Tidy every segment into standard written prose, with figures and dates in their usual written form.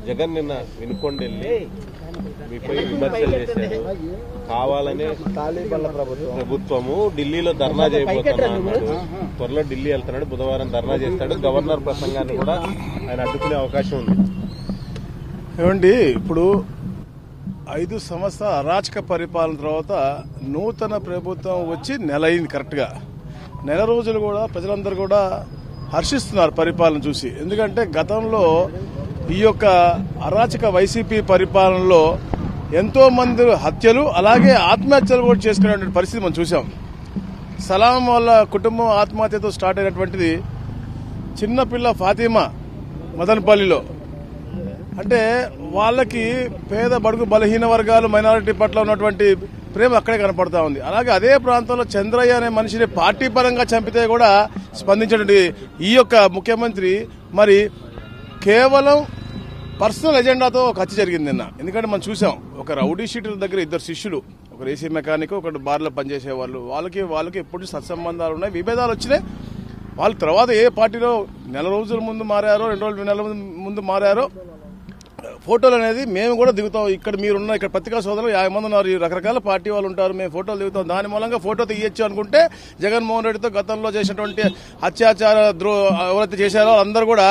జగన్ నిన్న వినుకొండ వెళ్ళి మీపై విమర్శలు చేశారు. కావాలనే ప్రభుత్వము ఢిల్లీలో ధర్నా చేయబోతున్నాడు, త్వరలో ఢిల్లీ వెళ్తున్నాడు, బుధవారం ధర్నా చేస్తాడు, గవర్నర్ ప్రసంగాన్ని కూడా ఆయన అడ్డుకునే అవకాశం ఉంది. ఏమండి, ఇప్పుడు 5 సంవత్సరాల అరాచక పరిపాలన తర్వాత నూతన ప్రభుత్వం వచ్చి నెల అయింది. కరెక్ట్గా నెల రోజులు కూడా ప్రజలందరూ కూడా హర్షిస్తున్నారు పరిపాలన చూసి. ఎందుకంటే గతంలో ఈ యొక్క అరాచక వైసీపీ పరిపాలనలో ఎంతో మంది హత్యలు అలాగే ఆత్మహత్యలు కూడా చేసుకునే పరిస్థితి మనం చూసాం. సలాం వాళ్ళ కుటుంబం ఆత్మహత్యతో స్టార్ట్ అయినటువంటిది చిన్నపిల్ల ఫాతిమా మదనపల్లిలో. అంటే వాళ్ళకి పేద బడుగు బలహీన వర్గాలు మైనారిటీ పట్ల ఉన్నటువంటి ప్రేమ అక్కడే కనపడతా ఉంది. అలాగే అదే ప్రాంతంలో చంద్రయ్య అనే మనిషిని పార్టీ పరంగా చంపితే కూడా స్పందించినటువంటి ఈ యొక్క ముఖ్యమంత్రి మరి కేవలం పర్సనల్ ఎజెండాతో ఒక హత్య జరిగింది నిన్న. ఎందుకంటే మనం చూసాం, ఒక రౌడీ షీటర్ దగ్గర 2 శిష్యులు, ఒకరు ఏసీ మెకానిక్, ఒకటి బార్లో పనిచేసే వాళ్ళు, వాళ్ళకి ఎప్పుడు సత్సంబంధాలు ఉన్నాయి, విభేదాలు వచ్చినాయి. వాళ్ళ తర్వాత ఏ పార్టీలో నెల రోజుల ముందు మారారో 2 నెలల ముందు మారారో ఫోటోలు అనేది మేము కూడా దిగుతాం. ఇక్కడ మీరున్న ఇక్కడ పత్రికా సోదరులు 50 మంది ఉన్నారు, రకరకాల పార్టీ వాళ్ళు ఉంటారు, మేము ఫోటోలు దిగుతాం. దాని మూలంగా ఫోటో తీయచ్చు అనుకుంటే జగన్మోహన్ రెడ్డితో గతంలో చేసినటువంటి అత్యాచార ఎవరైతే చేశారో అందరూ కూడా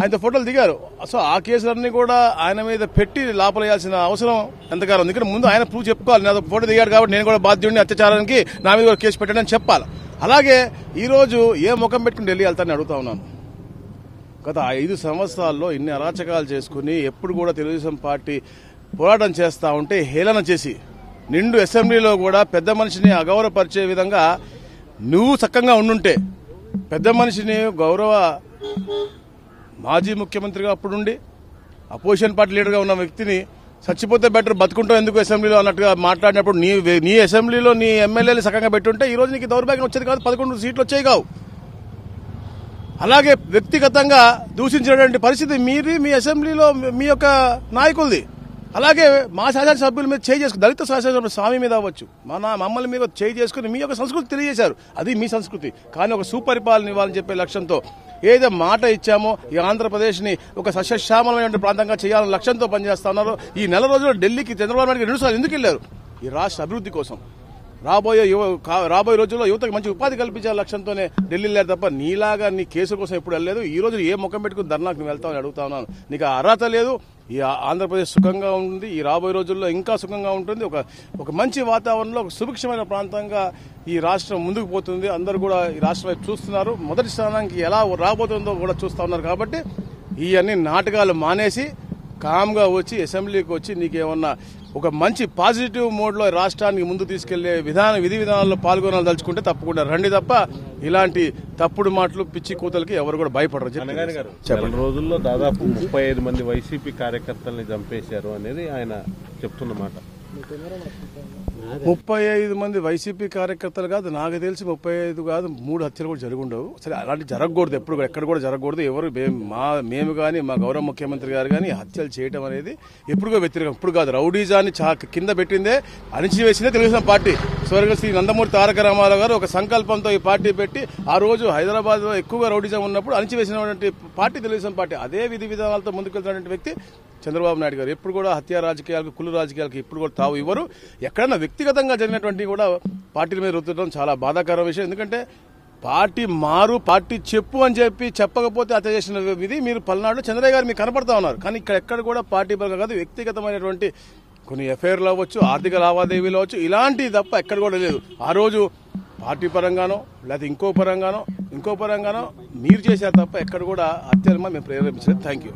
ఆయనతో ఫోటోలు దిగారు. సో ఆ కేసులన్నీ కూడా ఆయన మీద పెట్టి లోపలేయాల్సిన అవసరం ఎంతకాలం ఉంది. ఇక్కడ ముందు ఆయన ప్రూవ్ చెప్పుకోవాలి, నా ఫోటో దిగాడు కాబట్టి నేను కూడా బాధ్యుడిని, అత్యాచారానికి నా మీద కూడా కేసు పెట్టాడని చెప్పాలి. అలాగే ఈ రోజు ఏ ముఖం పెట్టుకుని ఢిల్లీ వెళ్తానని అడుగుతా ఉన్నాను. గత 5 సంవత్సరాల్లో ఇన్ని అరాచకాలు చేసుకుని ఎప్పుడు కూడా తెలుగుదేశం పార్టీ పోరాటం చేస్తా ఉంటే హేళన చేసి నిండు అసెంబ్లీలో కూడా పెద్ద మనిషిని అగౌరవపరిచే విధంగా నువ్వు చక్కగా ఉండుంటే, పెద్ద మనిషిని గౌరవ మాజీ ముఖ్యమంత్రిగా అప్పుడుండి అపోజిషన్ పార్టీ లీడర్గా ఉన్న వ్యక్తిని చచ్చిపోతే బెటర్ బతుకుంటాం ఎందుకు అసెంబ్లీలో అన్నట్టుగా మాట్లాడినప్పుడు నీ అసెంబ్లీలో నీ ఎమ్మెల్యేలు చక్కగా పెట్టుంటే ఈ రోజు నీకు దౌర్భాగ్యం వచ్చేది కాదు, 11 సీట్లు వచ్చేవి కావు. అలాగే వ్యక్తిగతంగా దూషించినటువంటి పరిస్థితి మీది మీ అసెంబ్లీలో మీ యొక్క నాయకులది. అలాగే మా శాసనసభ్యుల మీద చేయి చేసుకుని, దళిత శాసనసభ్యులు స్వామి మీద అవ్వచ్చు, మమ్మల్ని మీద చేయి చేసుకుని మీ యొక్క సంస్కృతి తెలియజేశారు. అది మీ సంస్కృతి. కానీ ఒక సుపరిపాలన ఇవ్వాలని చెప్పే లక్ష్యంతో ఏదో మాట ఇచ్చామో ఈ ఆంధ్రప్రదేశ్ని ఒక సస్యశ్యామలమైన ప్రాంతంగా చేయాలనే లక్ష్యంతో పనిచేస్తా ఉన్నారు. ఈ నెల రోజుల్లో ఢిల్లీకి చంద్రబాబు నాయుడు 2 సార్లు ఎందుకు వెళ్లారు? ఈ రాష్ట్ర అభివృద్ధి కోసం, రాబోయే రోజుల్లో యువతకు మంచి ఉపాధి కల్పించే లక్ష్యంతోనే ఢిల్లీ వెళ్ళారు తప్ప నీలాగా నీ కేసుల కోసం ఎప్పుడు వెళ్ళలేదు. ఈ రోజు ఏ ముఖం పెట్టుకుని ధర్నాకు నువ్వు వెళ్తావని అడుగుతా ఉన్నాను. నీకు అర్హత లేదు. ఈ ఆంధ్రప్రదేశ్ సుఖంగా ఉంది, ఈ రాబోయే రోజుల్లో ఇంకా సుఖంగా ఉంటుంది. ఒక మంచి వాతావరణంలో ఒక సుభిక్షమైన ప్రాంతంగా ఈ రాష్ట్రం ముందుకు పోతుంది. అందరూ కూడా ఈ రాష్ట్రం వైపు చూస్తున్నారు. మొదటి స్థానానికి ఎలా రాబోతుందో కూడా చూస్తా ఉన్నారు. కాబట్టి ఈ అన్ని నాటకాలు మానేసి కామ్గా వచ్చి అసెంబ్లీకి వచ్చి నీకేమన్నా ఒక మంచి పాజిటివ్ మోడ్లో రాష్ట్రానికి ముందు తీసుకెళ్లే విధి విధానాల్లో పాల్గొనాలని తలుచుకుంటే తప్పకుండా రండి తప్ప ఇలాంటి తప్పుడు మాటలు పిచ్చి కూతలకి ఎవరు కూడా భయపడరు. చాలా రోజుల్లో దాదాపు 35 మంది వైసీపీ కార్యకర్తల్ని చంపేశారు అనేది ఆయన చెప్తున్న మాట. 35 మంది వైసీపీ కార్యకర్తలు కాదు, నాకు తెలిసి 35 కాదు, 3 హత్యలు కూడా జరుగుండవు. సరే, అలాంటి జరగకూడదు, ఎక్కడ కూడా జరగకూడదు. ఎవరు మేము కానీ మా గౌరవ ముఖ్యమంత్రి గారు కానీ హత్యలు చేయడం అనేది ఎప్పుడుగా వ్యతిరేకం. ఇప్పుడు కాదు, రౌడీజాన్ని కింద పెట్టిందే, అణిచివేసిందే తెలుగుదేశం పార్టీ. స్వర్గశ్రీ నందమూరి తారక రామారావు గారు ఒక సంకల్పంతో ఈ పార్టీ పెట్టి ఆ రోజు హైదరాబాద్ లో ఎక్కువగా రౌడీజం ఉన్నప్పుడు అణిచివేసినటువంటి పార్టీ తెలుగుదేశం పార్టీ. అదే విధి విధానాలతో ముందుకెళ్తున్నటువంటి వ్యక్తి చంద్రబాబు నాయుడు గారు. ఎప్పుడు కూడా హత్య రాజకీయాలకు, కుళ్ళు రాజకీయాలకు ఇప్పుడు కూడా తావు ఇవ్వరు. ఎక్కడన్నా వ్యక్తిగతంగా జరిగినటువంటి కూడా పార్టీల మీద రుద్దడం చాలా బాధాకర విషయం. ఎందుకంటే పార్టీ చెప్పు అని చెప్పకపోతే హత్య చేసిన విధి మీరు పల్నాడు చంద్రయ్య గారు మీకు కనపడతా ఉన్నారు. కానీ ఇక్కడ ఎక్కడ కూడా పార్టీ పరంగా కాదు, వ్యక్తిగతమైనటువంటి కొన్ని ఎఫ్ఐఆర్లు అవ్వచ్చు, ఆర్థిక లావాదేవీలు అవ్వచ్చు, ఇలాంటివి తప్ప ఎక్కడ కూడా లేదు. ఆ రోజు పార్టీ పరంగానో లేకపోతే ఇంకో పరంగానో మీరు చేశారు తప్ప ఎక్కడ కూడా హత్యలు మేము ప్రేరేపించలేదు. Thank you.